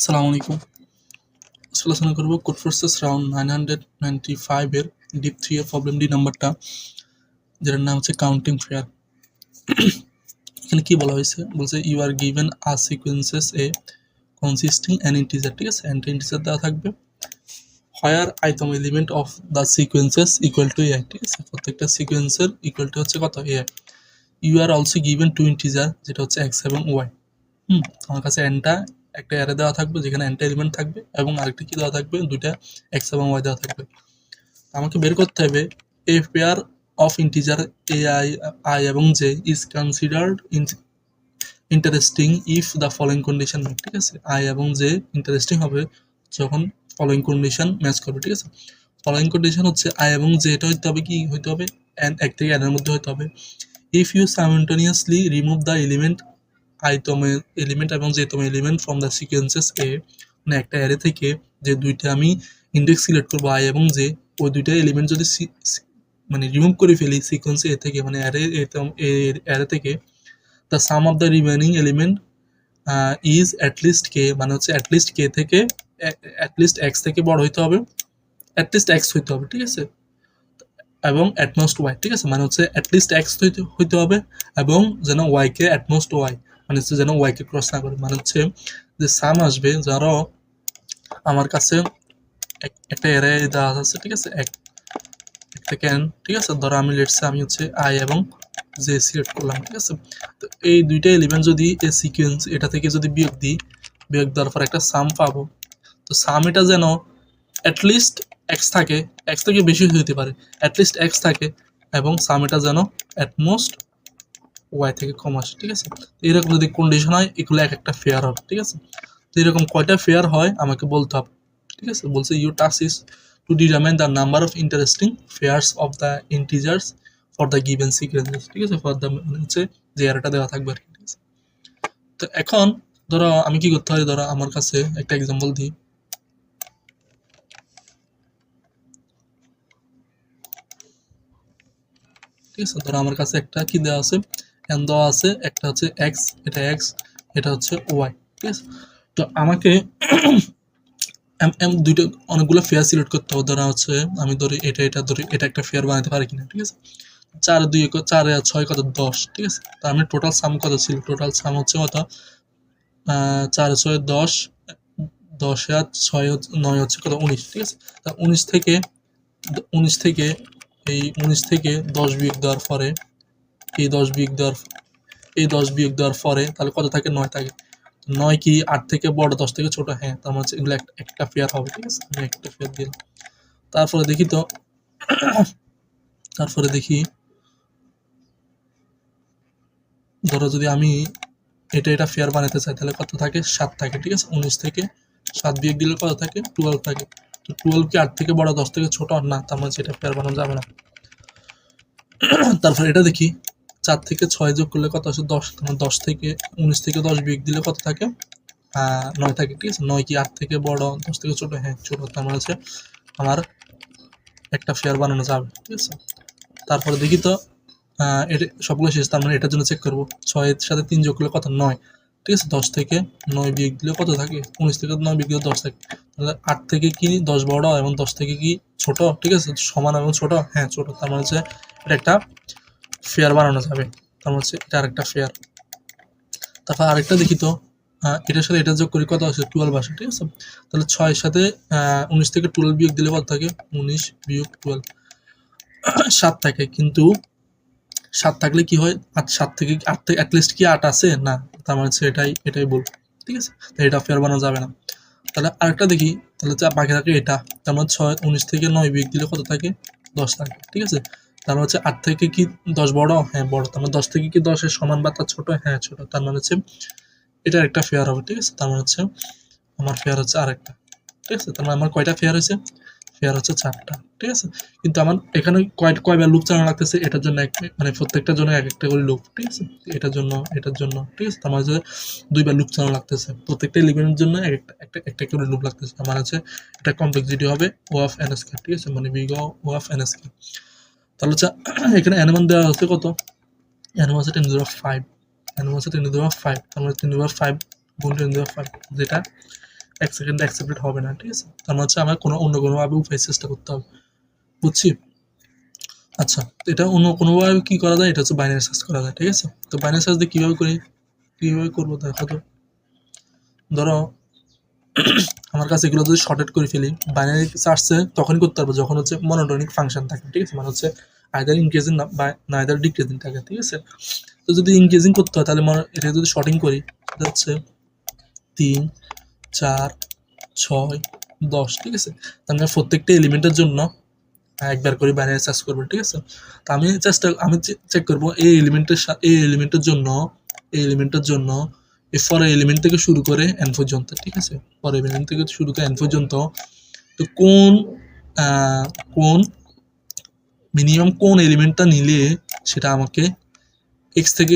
আসসালামু আলাইকুম। আজকে আলোচনা করব কোড ফোর্সেস রাউন্ড 995 এর ডিপ 3 এর প্রবলেম ডি নাম্বারটা, যেটার নাম হচ্ছে কাউন্টিং ফেয়ার। এখানে কি বলা হয়েছে, বলছে you are given a sequences A consisting an integer, ঠিক আছে, অ্যান্ড ইন্টিজার দেওয়া থাকবে where item element of the sequences equal to A, ঠিক আছে, প্রত্যেকটা সিকোয়েন্সের ইকুয়াল টু হচ্ছে কত, A. You are also given two integer, যেটা হচ্ছে এক্স এবং ওয়াই। আমার কাছে এনটা একটা অ্যারে দেওয়া থাকবে যেখানে এনটা এলিমেন্ট থাকবে, এবং আরেকটা কি দেওয়া থাকবে, দুইটা এক্স এবং ওয়াই দেওয়া থাকবে। আমাকে বের করতে হবে a pair of integer A I এবং J is considered interesting if the following condition, ঠিক আছে, আই এবং জে ইন্টারেস্টিং হবে যখন ফলোইং কন্ডিশন ম্যাচ করবে, ঠিক আছে। ফলোইং কন্ডিশন হচ্ছে আই এবং জে, এটা হইতে হবে কি, হইতে হবে এন, এক থেকে এনের মধ্যে হইতে হবে। If you simultaneously remove the element এবং যেতম element from the sequences A, মানে একটা অ্যারে থেকে যে দুইটা আমি ইন্ডেক্স সিলেক্ট করবো আই এবং জে, ওই দুইটা এলিমেন্ট যদি মানে রিমুভ করে ফেলি সিকোয়েন্স এ থেকে, মানে অ্যারে থেকে, the sum of the remaining element is at least K, মানে হচ্ছে অ্যাটলিস্ট কে থেকে অ্যাটলিস্ট এক্স থেকে বড় হইতে হবে, অ্যাটলিস্ট এক্স হইতে হবে, ঠিক আছে, এবং অ্যাটমোস্ট ওয়াই, ঠিক আছে, মানে হচ্ছে অ্যাটলিস্ট এক্স হইতে হবে এবং যেন ওয়াইকে অ্যাটমোস্ট ওয়াই, মানে হচ্ছে যেন ওয়াইকে ক্রস না করে, মানে হচ্ছে যে সাম আসবে, যারা আমার কাছে একটা এরে দেওয়া আছে, ঠিক আছে, এক থেকে এন, ঠিক আছে, ধরো আমি লেটসে আমি হচ্ছে আই এবং জে সিলেক্ট করলাম, ঠিক আছে। তো এই দুইটা এলিমেন্ট যদি এই সিকোয়েন্স এটা থেকে যদি বিয়োগ দিই, বিয়োগ দেওয়ার পর একটা সাম পাবো। তো সাম এটা যেন অ্যাটলিস্ট এক্স থাকে, এক্স থেকে বেশি হতে পারে, অ্যাটলিস্ট এক্স থাকে, এবং সাম এটা যেন অ্যাটমোস্ট ওয়াই থেকে কম আসে, ঠিক আছে। এরকম যদি কন্ডিশন হয়, এগুলো এক একটা ফেয়ার হবে, ঠিক আছে। তো এরকম কয়টা ফেয়ার হয় আমাকে বলতে হবে, ঠিক আছে। বলছে you task is to determine the number of interesting pairs of the integers for the given sequences, ঠিক আছে, ফর দ্য মানে হচ্ছে যে এরটা দেওয়া থাকবে আর কি, ঠিক আছে। তো এখন ধরো আমি কি করতে পারি, ধরো আমার কাছে একটা এক্সাম্পল দিই, ঠিক আছে। ধরো আমার কাছে একটা কি দেওয়া আছে, এন দেওয়া আছে, একটা হচ্ছে এক্স, এটা হচ্ছে ওয়াই, ঠিক আছে। তো আমাকে দুইটা অনেকগুলো ফেয়ার সিলেক্ট করতে হবে। ধরা হচ্ছে আমি ধরি এটা ধরি, এটা একটা ফেয়ার বানাতে পারি কিনা, ঠিক আছে। 4 আর 6 কত, 10, ঠিক আছে। তার মানে টোটাল সাম কত ছিল, টোটাল সাম হচ্ছে কত, 4 6 10, 10 আর 6 9 হচ্ছে কত, 19, ঠিক আছে। তা 19 থেকে 19 থেকে এই 19 থেকে 10 বিয়োগ দেওয়ার পরে, এই 10 বিয়োগ দেওয়ার এই 10 বিয়োগ দেওয়ার পরে তাহলে কত থাকে, 9 থাকে। 9 কি 8 থেকে বড়, 10 থেকে ছোট, হ্যাঁ, তার মানে এগুলো একটা ফেয়ার হবে, ঠিক আছে। আমি একটা ফেয়ার দিলাম। তারপরে দেখি তো তারপরে দেখি, ধরো যদি আমি এটা ফেয়ার বানাতে চাই, তাহলে কত থাকে, 7 থাকে, ঠিক আছে। 19 থেকে 7 বিয়োগ দিলে কত থাকে, 12 থাকে। তো 12 কি 8 থেকে বড়, 10 থেকে ছোট না, তার মানে এটা ফেয়ার বানানো যাবে না। তারপরে এটা দেখি, 4 থেকে 6 যোগ করলে কত আসে, 10, মানে 10 থেকে 19 থেকে 10 বিয়োগ দিলে কত থাকে, 9 থাকে, ঠিক আছে। 9 কি 8 থেকে বড়, 10 থেকে ছোট, হ্যাঁ ছোট, তার মানে হচ্ছে আমার একটা ফেয়ার বানানো যাবে, ঠিক আছে। তারপরে দেখি তো এটা সবগুলো শেষ, তার মানে এটার জন্য চেক করবো, 6-এর সাথে 3 যোগ করলে কত, 9, ঠিক আছে। 10 থেকে 9 বিয়োগ দিলে কত থাকে, 19 থেকে 9 বিয়োগ দিলে 10 থাকে। তাহলে 8 থেকে কি 10 বড় এবং 10 থেকে কি ছোট, ঠিক আছে, সমান এবং ছোট, হ্যাঁ ছোট, তার মানে হচ্ছে এটা একটা ফেয়ার বানানো যাবে, তার মানে হচ্ছে এটা আরেকটা ফেয়ার। তারপর আরেকটা দেখি তো, এটার সাথে এটা যোগ করি, কত আসে, 12 আসে, ঠিক আছে। তাহলে 6-এর সাথে 19 থেকে 12 বিয়োগ দিলে কত থাকে, 19 বিয়োগ 12, 7 থাকে। কিন্তু 7 থাকলে কি হয়, 7 থেকে 8 থেকে অ্যাটলিস্ট কি 8 আছে না, তার মানে হচ্ছে এটাই বলবো, ঠিক আছে। তো এটা ফেয়ার বানানো যাবে না। তাহলে আরেকটা দেখি, তাহলে বাকি থাকে এটা, তার মানে 19 থেকে 9 বিয়োগ দিলে কত থাকে, 10 থাকে, ঠিক আছে। তার মানে হচ্ছে 8 থেকে কি 10 বড়, হ্যাঁ বড়, তার মানে 10 থেকে কি 10 এর সমান বা তার ছোট, হ্যাঁ ছোট, তার মানে হচ্ছে এটা একটা ফেয়ার হবে, ঠিক আছে। তার মানে হচ্ছে আমার ফেয়ার হচ্ছে আরেকটা, ঠিক আছে। তার মানে আমার কয়টা ফেয়ার হয়েছে, ফেয়ার হচ্ছে 4টা, ঠিক আছে। কিন্তু আমার এখানে কয়বার লুপ চালানো লাগতেছে, এটার জন্য মানে প্রত্যেকটার জন্য এক একটা করে লুপ, ঠিক আছে। এটার জন্য, ঠিক আছে, তার মানে হচ্ছে 2বার লুপ চালানো লাগতেছে, প্রত্যেকটা এলিমেন্টের জন্য একটা করে লুপ লাগতেছে। তার মানে হচ্ছে এটা কমপ্লেক্সিটি হবে ও অফ এন স্কয়ার, ঠিক আছে, মানে big O of N square. তাহলে হচ্ছে এখানে এন মান দেওয়া হচ্ছে কত, এন হচ্ছে 10^5, এন হচ্ছে 10^5, তার মানে 10^5 গুণ 10^5, যেটা 1 সেকেন্ডে অ্যাকসেপ্টেড হবে না, ঠিক আছে? তার মানে হচ্ছে আমার অন্য কোনোভাবে উপায় চেষ্টা করতে হবে, বুঝছি? আচ্ছা, তো এটা অন্য কোনোভাবে কি করা যায়, এটা হচ্ছে বাইনারি সার্চ করা যায়, ঠিক আছে? তো বাইনারি সার্চ দিয়ে কিভাবে করবো দেখো তো। ধরো আমার কাছে এগুলো যদি শর্টেড করে ফেলি, বাইনারি সার্চে তখনই করতে পারবো যখন হচ্ছে মনোটোনিক ফাংশন থাকে, ঠিক আছে? মানে হচ্ছে আইদার ইনক্রিজিং না বা আইদার ডিক্রিজিং থাকে, ঠিক আছে? তো যদি ইনক্রিজিং করতে হয় তাহলে এটা যদি শর্টিং করি, সেটা হচ্ছে 3, 4, 6, 10, ঠিক আছে? তার মানে প্রত্যেকটা এলিমেন্টের জন্য একবার করে বাইনারি সার্চ করবো, ঠিক আছে? তো আমি চেক করবো এই এলিমেন্টের জন্য এই ফরের এলিমেন্ট থেকে শুরু করে এন পর্যন্ত, ঠিক আছে? ফরের এলিমেন্ট থেকে শুরু করে এন পর্যন্ত তো কোন মিনিমাম কোন এলিমেন্টটা নিলে সেটা আমাকে এক্স থেকে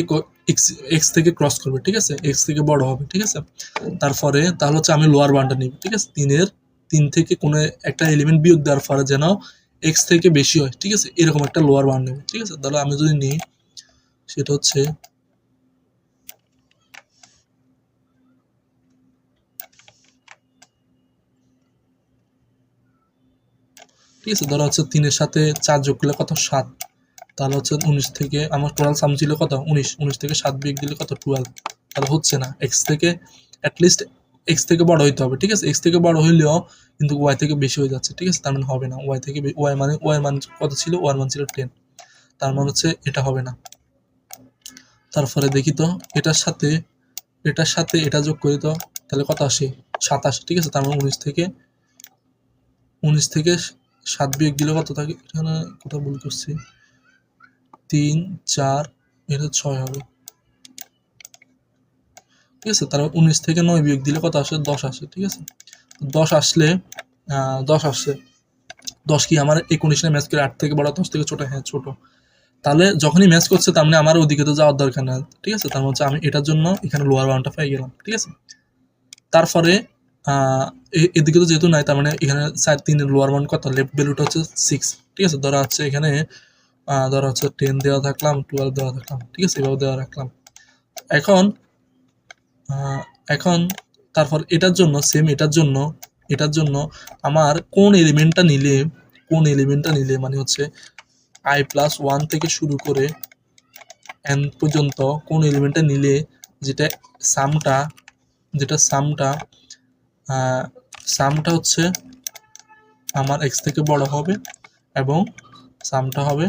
এক্স থেকে ক্রস করবে, ঠিক আছে? এক্স থেকে বড় হবে, ঠিক আছে? তারপরে তাহলে হচ্ছে আমি লোয়ার বাউন্ডটা নিব, ঠিক আছে? 3 থেকে কোনো একটা এলিমেন্ট বিয়োগ দেওয়ার পরে যেন এক্স থেকে বেশি হয়, ঠিক আছে? এরকম একটা লোয়ার বাউন্ড নেব, ঠিক আছে? তাহলে আমি যদি নিই সেটা হচ্ছে ঠিক আছে, ধরো হচ্ছে 3 এর সাথে 4 যোগ করলে কত 7, তাহলে হচ্ছে 19 থেকে আমার টোটাল সাম ছিল কত 19 থেকে 7 বিয়োগ দিলে কত 12, তাহলে হচ্ছে না। এক্স থেকে অ্যাটলিস্ট এক্স থেকে বড় হইতে হবে, ঠিক আছে? এক্স থেকে বড় হইলেও কিন্তু ওয়াই থেকে বেশি হয়ে যাচ্ছে, ঠিক আছে? তার মানে হবে না। ওয়াই মান কত ছিল, ওয়াই মান ছিল 10, তার মানে হচ্ছে এটা হবে না। তারপরে দেখি তো এটার সাথে এটা যোগ করি তো তাহলে কত আসে 27, ঠিক আছে? তার মানে 19 থেকে 7 বিয়োগ দিলে কত থাকে, এখানে কোথাও ভুল করছি, 3, 4, এটা 6 হবে, ঠিক আছে? তারপর 19 থেকে 9 বিয়োগ দিলে কত আসে 10 আসে, ঠিক আছে? 10 আসলে 10 আসছে, 10 কি আমার এই কন্ডিশনে ম্যাচ করে 8 থেকে বড় 10 থেকে ছোট, হ্যাঁ ছোট। তাহলে যখনই ম্যাচ করছে তার মানে আমার ওদিকে তো যাওয়ার দরকার না, ঠিক আছে? তার মানে হচ্ছে আমি এটার জন্য এখানে লোয়ার বাউন্ডটা পেয়ে গেলাম, ঠিক আছে? তারপরে এদিকে তো যেহেতু নাই তার মানে এখানে 3 এর লোয়ার বাউন্ড কত, লেফট ভ্যালুটা হচ্ছে 6, ঠিক আছে? ধরা হচ্ছে এখানে ধরা হচ্ছে 10 দেওয়া থাকলাম, 12 দেওয়া থাকলাম, ঠিক আছে? এভাবে দেওয়া রাখলাম। এখন এখন তারপর এটার জন্য আমার কোন এলিমেন্টটা নিলে মানে হচ্ছে i+1 থেকে শুরু করে n পর্যন্ত কোন এলিমেন্টটা নিলে যেটা সামটা সামটা হচ্ছে আমার x থেকে বড় হবে এবং সামটা হবে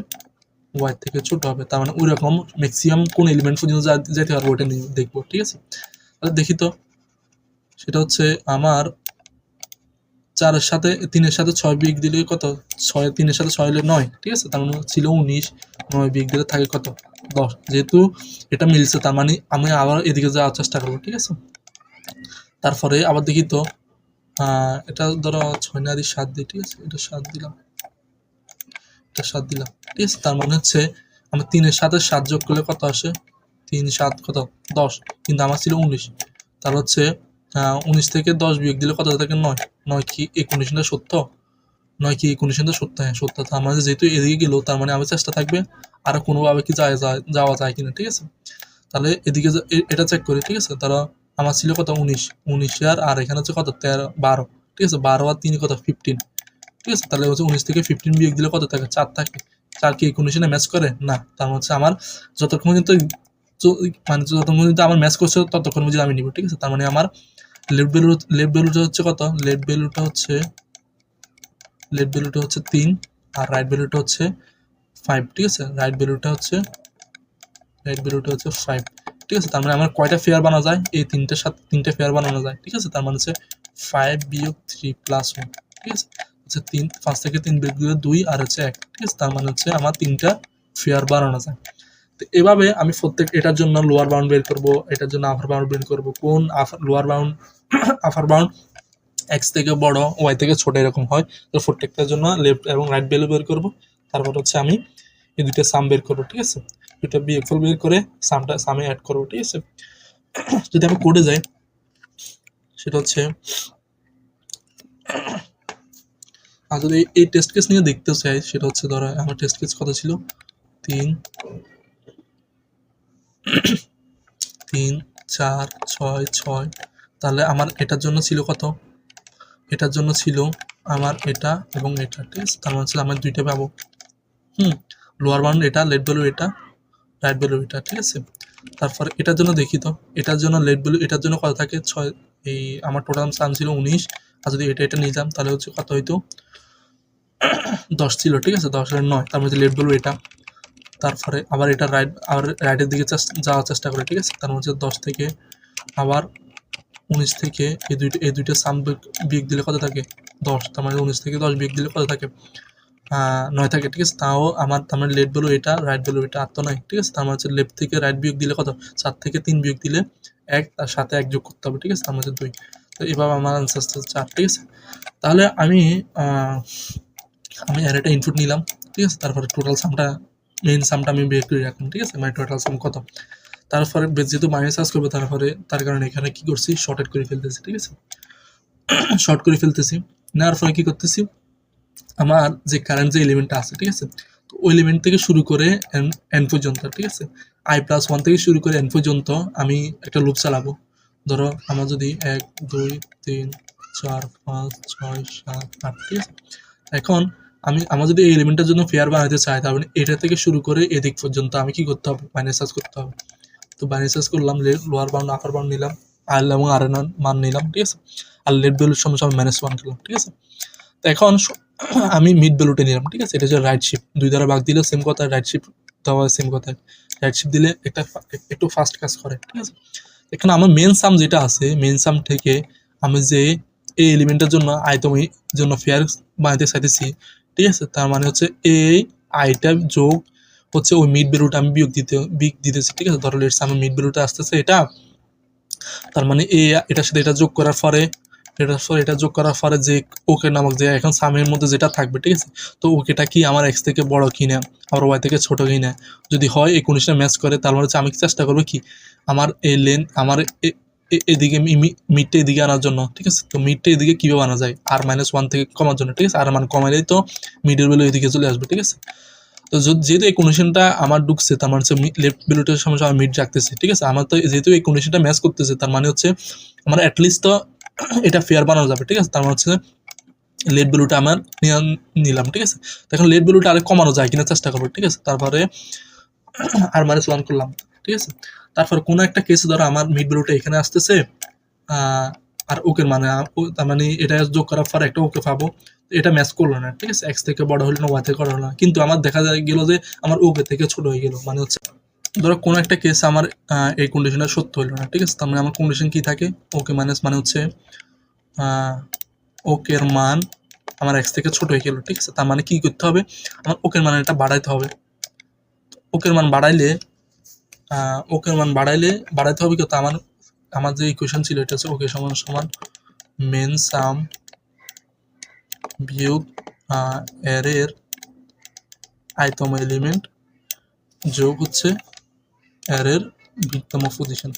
y থেকে ছোট হবে, তার মানে ওইরকম ম্যাক্সিমাম কোন এলিমেন্ট পর্যন্ত যেতে পারবো ওটা নিয়ে দেখবো, ঠিক আছে? তাহলে দেখি তো, সেটা হচ্ছে আমার 3 এর সাথে 6 বিয়োগ দিলে কত, 3 এর সাথে 6 হলে 9, ঠিক আছে? তার মানে ছিল 19, 9 বিয়োগ দিলে থাকে কত 10, যেহেতু এটা মিলছে তার মানে আমি আবার এদিকে যাওয়ার চেষ্টা করবো, ঠিক আছে? তারপরে আবার দেখি তো এটা ধরো 6 না 7 দিই, ঠিক আছে? এটা 7 দিলাম, ঠিক আছে? তার মানে হচ্ছে আমি 3 এর সাথে 7 যোগ করলে কত আসে, 3, 7 কত 10, কিন্তু আমার ছিল 19, তাহলে হচ্ছে 19 থেকে 10 বিয়োগ দিলে কত থাকে 9, 9 কি এই কন্ডিশনটা সত্য, 9 কি এই কন্ডিশনটা সত্য, হ্যাঁ সত্য। তার মানে যেহেতু এদিকে গেল তার মানে আমার চেষ্টা থাকবে আর কোনোভাবে কি যাওয়া যায় কিনা, ঠিক আছে? তাহলে এদিকে এটা চেক করি, ঠিক আছে? তারা আমার ছিল কত 19 আর এখানে হচ্ছে কত 13, 12, ঠিক আছে? 12 আর 3 কত 15, ঠিক আছে? তাহলে হচ্ছে 19 থেকে 15 বিয়োগ দিলে কত থাকে 4 থাকে, 4 কি এই কন্ডিশনে ম্যাচ করে না, তার মানে হচ্ছে আমার যতক্ষণ পর্যন্ত যতক্ষণ পর্যন্ত আমার ম্যাচ করছে ততক্ষণ পর্যন্ত আমি নিব, ঠিক আছে? তার মানে আমার লেফট ভ্যালুটা হচ্ছে কত, লেফট ভ্যালুটা হচ্ছে 3 আর রাইট ভ্যালুটা হচ্ছে 5, ঠিক আছে? রাইট ভ্যালুটা হচ্ছে 5, ঠিক আছে? তার মানে আমার কয়টা ফেয়ার বানানো যায়, এই তিনটের সাথে 3টে ফেয়ার বানানো যায়, ঠিক আছে? তার মানে হচ্ছে 5 বিয়োগ 3 প্লাস 1, ঠিক আছে? হচ্ছে 5 থেকে 3 বিয়োগ দিলে 2 আর হচ্ছে 1, ঠিক আছে? তার মানে হচ্ছে আমার 3টা ফেয়ার বানানো যায়। তো এভাবে আমি এটার জন্য লোয়ার বাউন্ড বের করব, এটার জন্য আপার বাউন্ড বের করব, কোন লোয়ার বাউন্ড আপার বাউন্ড এক্স থেকে বড় ওয়াই থেকে ছোট এরকম হয়, তো প্রত্যেকটার জন্য লেফট এবং রাইট ভ্যালু বের করব। তারপর হচ্ছে আমি এই দুইটা সাম বের করবো, ঠিক আছে? দুইটা বিয়োগফল বের করে সামে অ্যাড করবো, ঠিক আছে? যদি আমি কোডে যাই সেটা হচ্ছে আর যদি এই টেস্ট কেস নিয়ে দেখতে চাই সেটা হচ্ছে ধরো আমার টেস্ট কেস কত ছিল 3, 4, 6, 6, তাহলে আমার এটার জন্য ছিল কত, এটার জন্য ছিল আমার এটা এবং এটা, ঠিক আছে, তার মানে হচ্ছে আমরা দুইটা পাবো। লোয়ার বাউন্ড এটা, লেট ভ্যালু এটা, রাইট ভ্যালু এটা, ঠিক আছে। তারপর এটার জন্য দেখি তো, এটার জন্য লেট ভ্যালু এটার জন্য কত থাকে 6, এই আমার টোটাল সাম ছিল 19, আর যদি এটা নিতাম তাহলে হচ্ছে কত হইতো 10 ছিল, ঠিক আছে, 10 এর 9, তার মধ্যে লেট ভ্যালু এটা। তারপরে আবার এটা আবার রাইটের দিকে যাওয়ার চেষ্টা করে, ঠিক আছে, তার মধ্যে 10 থেকে আবার 19 থেকে এই দুইটা সাম বিয়োগ দিলে কত থাকে 10, তার মানে 19 থেকে 10 বিয়োগ দিলে কত থাকে 9 থাকে, ঠিক আছে। তাও আমার তার মানে লেট ভ্যালু এটা, রাইট ভ্যালু এটা, আর তো নাই, ঠিক আছে। তার মানে হচ্ছে লেফট থেকে রাইট বিয়োগ দিলে কত 7 থেকে 3 বিয়োগ দিলে 1, তার সাথে 1 যোগ করতে হবে, ঠিক আছে, তার মধ্যে 2। তো এভাবে আমার আনসার আসছে 4, ঠিক আছে। তাহলে আমি অ্যারেটা ইনপুট নিলাম, ঠিক আছে, তারপরে টোটাল সামটা মেইন সামটা আমি বের করে রাখলাম, ঠিক আছে, মানে টোটাল সাম কত। তারপরে যেহেতু মাইনাস সার্চ করবো তারপরে তার কারণে এখানে কি করছি শর্টেড করে ফেলতেছি, ঠিক আছে, শর্ট করে ফেলতেছি। নেওয়ার পরে কি করতেছি, আমার যে কারেন্ট যে এলিমেন্টটা আছে, ঠিক আছে, তো ওই এলিমেন্ট থেকে শুরু করে এন পর্যন্ত, ঠিক আছে, i+1 থেকে শুরু করে এন পর্যন্ত আমি একটা লুপ চালাবো। ধরো আমার যদি 1 2 3 4 5 6 7 8, ঠিক আছে। এখন আমার যদি এই এলিমেন্টের জন্য ফেয়ার বানাতে চাই তাহলে এটা থেকে শুরু করে এদিক পর্যন্ত আমি কি করতে হবে, বাইনারি সার্চ করতে হবে। তো বাইনারি সার্চ করলাম, লোয়ার বাউন্ড আপার বাউন্ড নিলাম, আর এবং আর এন মান নিলাম, ঠিক আছে, আর লেট ভ্যালুর সঙ্গে সঙ্গে -1 দিলাম, ঠিক আছে। তো এখন আমি মিড ভ্যালুটা নিলাম, ঠিক আছে, এটা হচ্ছে রাইট শিফট, 2 দ্বারা ভাগ দিলে সেম কথা, রাইট শিফট দেওয়া সেম কথা, রাইট শিফট দিলে একটু ফাস্ট কাজ করে, ঠিক আছে। এখানে আমার মেন সাম যেটা আছে, মেন সাম থেকে আমি যে এই এলিমেন্টের জন্য আইতমের জন্য ফেয়ার বানাতে চাইতেছি, ঠিক আছে, তার মানে হচ্ছে এই আইটা যোগ হচ্ছে ওই মিড ভ্যালুটা আমি বিয়োগ দিতেছি, ঠিক আছে। ধরো লেটস আমার মিড ভ্যালুটা আসতেছে এটা, তার মানে এটার সাথে এটা যোগ করার পরে এটা যোগ করার পরে যে ওকে নামক যে এখন সামের মধ্যে যেটা থাকবে, ঠিক আছে, তো ওকেটা কি আমার এক্স থেকে বড় কিনা আবার ওয়াই থেকে ছোট কিনা, যদি হয় এই কন্ডিশনে ম্যাচ করে তার মানে হচ্ছে আমি চেষ্টা করবো কি আমার এই লেন আমার এদিকে মিডটা এদিকে আনার জন্য, ঠিক আছে। তো মিডটা এদিকে কীভাবে আনা যায়, r-1 থেকে কমার জন্য, ঠিক আছে, আর মান কমাইলেই তো মিডের ভ্যালু এদিকে চলে আসবে, ঠিক আছে। তো যেহেতু এই কন্ডিশনটা আমার ঢুকছে তার মানে হচ্ছে লেফট ভ্যালুটার সময় আমি মিড রাখতেছি, ঠিক আছে। আমার তো যেহেতু এই কন্ডিশনটা ম্যাচ করতেছে তার মানে হচ্ছে আমার অ্যাটলিস্ট তো এটা ফেয়ার বানানো যাবে, ঠিক আছে। তার মানে হচ্ছে লেট ভ্যালুটা আমার নিলাম, ঠিক আছে। তো এখন লেট ভ্যালুটা আরে কমানো যায় কিনা চেষ্টা করবো, ঠিক আছে। তারপরে r-1 করলাম, ঠিক আছে। তারপরে কোনো একটা কেসে ধরো আমার মিড ভ্যালুটা এখানে আসতেছে, আর ওকে মানে তার মানে এটা যোগ করার পর একটা ওকে পাবো, এটা ম্যাচ করলো না, ঠিক আছে, এক্স থেকে বড় হলো না ওয়াই থেকে বড় হলো না, কিন্তু আমার দেখা যায় গেল যে আমার ওকে থেকে ছোট হয়ে গেল, মানে হচ্ছে ধরো কোনো একটা কেস আমার এই কন্ডিশনটা সত্য হলো না, ঠিক আছে। তার মানে আমার কন্ডিশন কি থাকে, ওকে মাইনাস মানে হচ্ছে ওকের মান আমার এক্স থেকে ছোট হয়ে গেল, ঠিক আছে। তার মানে কি করতে হবে, আমার ওকের মান এটা বাড়াইতে হবে। ওকের মান বাড়াইলে বাড়াইতে হবে কিন্তু আমার যে ইকুয়েশন ছিল এটা হচ্ছে ওকে সমান সমান মেন সাম বিয়োগ অ্যারের আইতম এলিমেন্ট যোগ হচ্ছে অ্যারের বৃহত্তম পজিশন।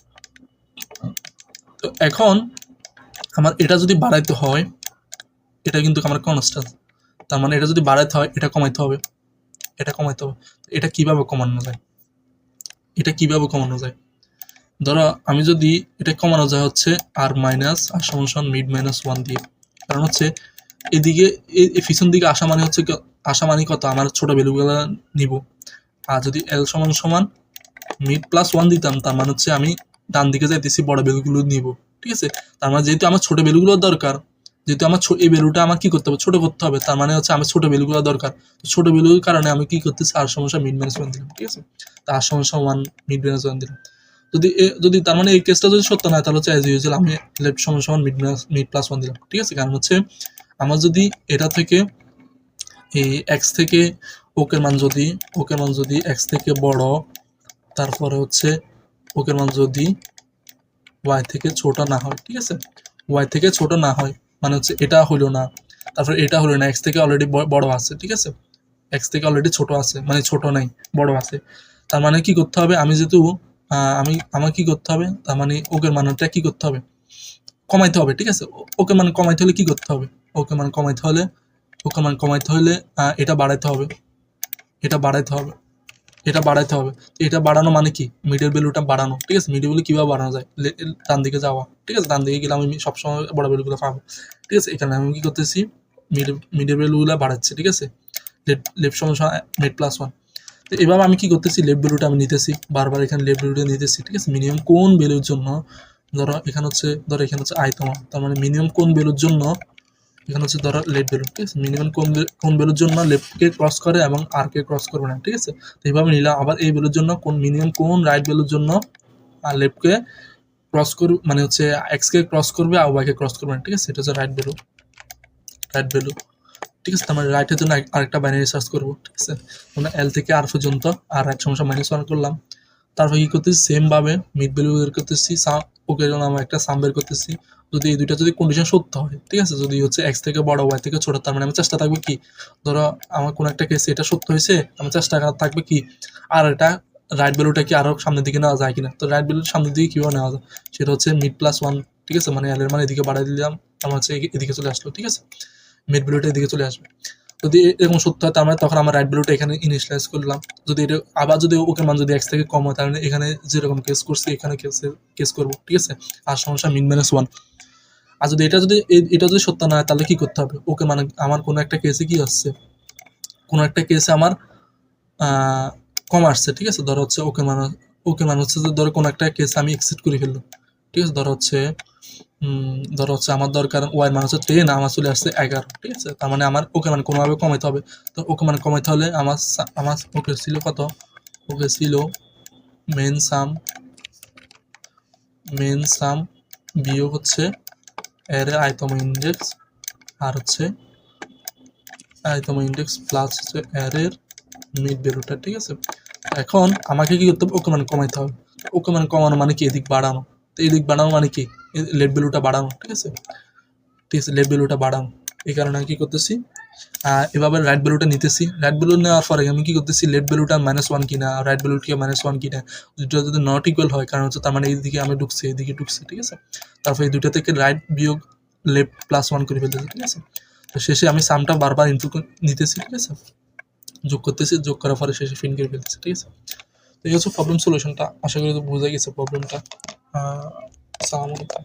তো এখন আমার এটা যদি বাড়াইতে হয়, এটা কিন্তু আমার কনস্ট্যান্ট, তার মানে এটা যদি বাড়াইতে হয় এটা কমাইতে হবে, এটা কিভাবে কমানো যায়, ধরো আমি যদি এটা কমানো যায় হচ্ছে আর সমান মিড -1 দিয়ে, কারণ হচ্ছে এদিকে পিছন দিকে আসা মানে কত আমার ছোট ভ্যালুগুলো নিব, আর যদি এল সমান মিড +1 দিতাম তার মানে হচ্ছে আমি ডান দিকে যাইতেছি বড় ভ্যালুগুলো নিব, ঠিক আছে। তার মানে যেহেতু আমার ছোট ভ্যালুগুলোর দরকার, যেহেতু আমার এই ভ্যালুটা আমার কি করতে হবে, ছোট করতে হবে, তার মানে হচ্ছে আমার ছোট ভ্যালুগুলো দরকার, ছোট ভ্যালুর কারণে আমি কি করতেছি আর সমস্যা মিড -1 দিলাম, ঠিক আছে। তা r=1 মিড -1 দিলাম। যদি তার মানে এই কেসটা যদি সত্য না তাহলে হচ্ছে অ্যাজ ইউজুয়াল আমি লেফট সমান মিড +1 দিলাম, ঠিক আছে। কারণ হচ্ছে আমার যদি এটা থেকে এই এক্স থেকে ওকের মান যদি এক্স থেকে বড়, তারপরে হচ্ছে ওকের মান যদি ওয়াই থেকে ছোট না হয়, ঠিক আছে, ওয়াই থেকে ছোট না হয় মানে হচ্ছে এটা হলো না, তারপর এটা হলো না, এক্স থেকে অলরেডি বড় আছে, ঠিক আছে, এক্স থেকে অলরেডি ছোট আছে মানে ছোট নাই বড় আছে, তার মানে কি করতে হবে, আমি যেহেতু আমার কি করতে হবে, তার মানে ওকের মানটা কি করতে হবে, কমাইতে হবে, ঠিক আছে। ওকে মান কমাইতে হলে কি করতে হবে, ওকে মান কমাইতে হলে এটা বাড়াইতে হবে, এটা বাড়াইতে হবে। তো এটা বাড়ানো মানে কি, মিডল ভ্যালুটা বাড়ানো, ঠিক আছে। মিডল ভ্যালু কীভাবে বাড়ানো যায়, ডান দিকে যাওয়া, ঠিক আছে। ডান দিকে গেলে আমি সবসময় বড় ভ্যালুগুলো পাবো, ঠিক আছে। এখানে আমি কি করতেছি, মিডল ভ্যালুগুলো বাড়াচ্ছি, ঠিক আছে। লেফট সমস্যা মিড প্লাস ওয়ান। তো এভাবে আমি কি করতেছি, লেফট ভ্যালুটা আমি নিতেছি, বারবার এখানে লেফট ভ্যালুটা নিতেছি, ঠিক আছে। মিনিমাম কোন ভ্যালুর জন্য, ধরো এখানে হচ্ছে আইতম, তার মানে মিনিমাম কোন ভ্যালুর জন্য, এখানে হচ্ছে ধরো লেফট ভ্যালু, ঠিক আছে। মিনিমাম কোন ভ্যালুর জন্য লেফটকে ক্রস করে এবং আর কে ক্রস করবে না, ঠিক আছে। তো এইভাবে নিলাম। আবার এই ভ্যালুর জন্য মিনিমাম কোন রাইট ভ্যালুর জন্য আর লেফটকে ক্রস করবে, মানে হচ্ছে এক্স কে ক্রস করবে আর ওয়াই কে ক্রস করবে না, ঠিক আছে। এটা হচ্ছে রাইট ভ্যালু, ঠিক আছে। তার মানে রাইটের জন্য আরেকটা বাইনারি সার্চ করবো, ঠিক আছে। মানে এল থেকে আর পর্যন্ত, আর রাইট সমস্যা -1 করলাম। তারপর কি করতেছি, সেম ভাবে মিড ভ্যালু বের করতেছি, ওকে নামে একটা সাম বের করতেছি। যদি এই দুইটা যদি কন্ডিশন সত্য হয়, ঠিক আছে, যদি হচ্ছে এক্স থেকে বড় ওয়াই থেকে ছোট, তার মানে আমার চেষ্টা থাকবে কি, ধরো আমার কোনো একটা কেসে এটা সত্য হয়েছে, আমার চেষ্টা থাকবে কি, আর এটা রাইট ভ্যালুটা কি আরো সামনের দিকে নেওয়া যায় কিনা। তো রাইট ভ্যালুর সামনের দিকে কিভাবে নেওয়া যায়, সেটা হচ্ছে মিড প্লাস ওয়ান, ঠিক আছে। মানে এল এর মানে এদিকে বাড়াই দিলাম, আমার হচ্ছে এদিকে চলে আসলো, ঠিক আছে। মিড ভ্যালুটা এদিকে চলে আসবে। যদি এরকম সত্য হয়, তার মানে তখন আমার রাইট ভ্যালুটা এখানে ইনিশিয়ালাইজ করলাম। যদি এটা আবার যদি ওকে মান যদি এক্স থেকে কম হয়, তাহলে এখানে যেরকম কেস করছি এখানে কেস করবো, ঠিক আছে। আর সমস্যা মিন মাইনাস ওয়ান। আর যদি এটা যদি সত্য না হয়, তাহলে কি করতে হবে, ওকে মানে আমার কোনো একটা কেসে কি হচ্ছে, কোনো একটা কেসে আমার কম আসছে, ঠিক আছে। ধরো হচ্ছে ওকে মানে হচ্ছে যে ধরো কোনো একটা কেসে আমি এক্সিট করে ফেললাম, ঠিক আছে। ধরো হচ্ছে আমার দরকার ওয়াই মান হচ্ছে 10, আমার চলে আসছে 11, ঠিক আছে। তার মানে আমার ওকে মানে কোনোভাবে কমাইতে হবে। তো ওকে মানে কমাইতে হলে আমার ওকে ছিল কত, ওকে ছিল মেন সাম বিয়োগ হচ্ছে এর আয়তম ইন্ডেক্স, আর হচ্ছে আয়তম ইন্ডেক্স প্লাস হচ্ছে এর মিড ভ্যালুটা, ঠিক আছে। এখন আমাকে কি করতে হবে, ওকে মানে কমাইতে হবে। ওকে মানে কমানো মানে কি, এদিক বাড়ানো। তো এদিক বাড়ানো মানে কি, লেফট ভ্যালুটা বাড়ানো, ঠিক আছে। লেফট ভ্যালুটা বাড়ানো। এই কারণে আমি কি করতেছি, এভাবে রাইট ভ্যালুটা নিতেছি। রাইট ভ্যালু নেওয়ার পরে আমি কি করতেছি, লেফট ভ্যালুটা -1 কিনা, রাইট ভ্যালুটা -1 কিনা, দুটো যদি নট ইকুয়াল হয়, কারণ হচ্ছে তার মানে এইদিকে আমি ঢুকছি, এইদিকে ঢুকছি, ঠিক আছে। তারপর এই দুইটা থেকে রাইট বিয়োগ লেফট +1 করে ফেলতেছি, ঠিক আছে। তো শেষে আমি সামটা বারবার ইনটু নিতেছি, ঠিক আছে, যোগ করতেছি, যোগ করার পরে শেষে ফিন করে ফেলতেছি, ঠিক আছে। তো এই হচ্ছে প্রবলেম সলিউশনটা। আশা করি বোঝা গেছে প্রবলেমটা। আসসালামু আলাইকুম।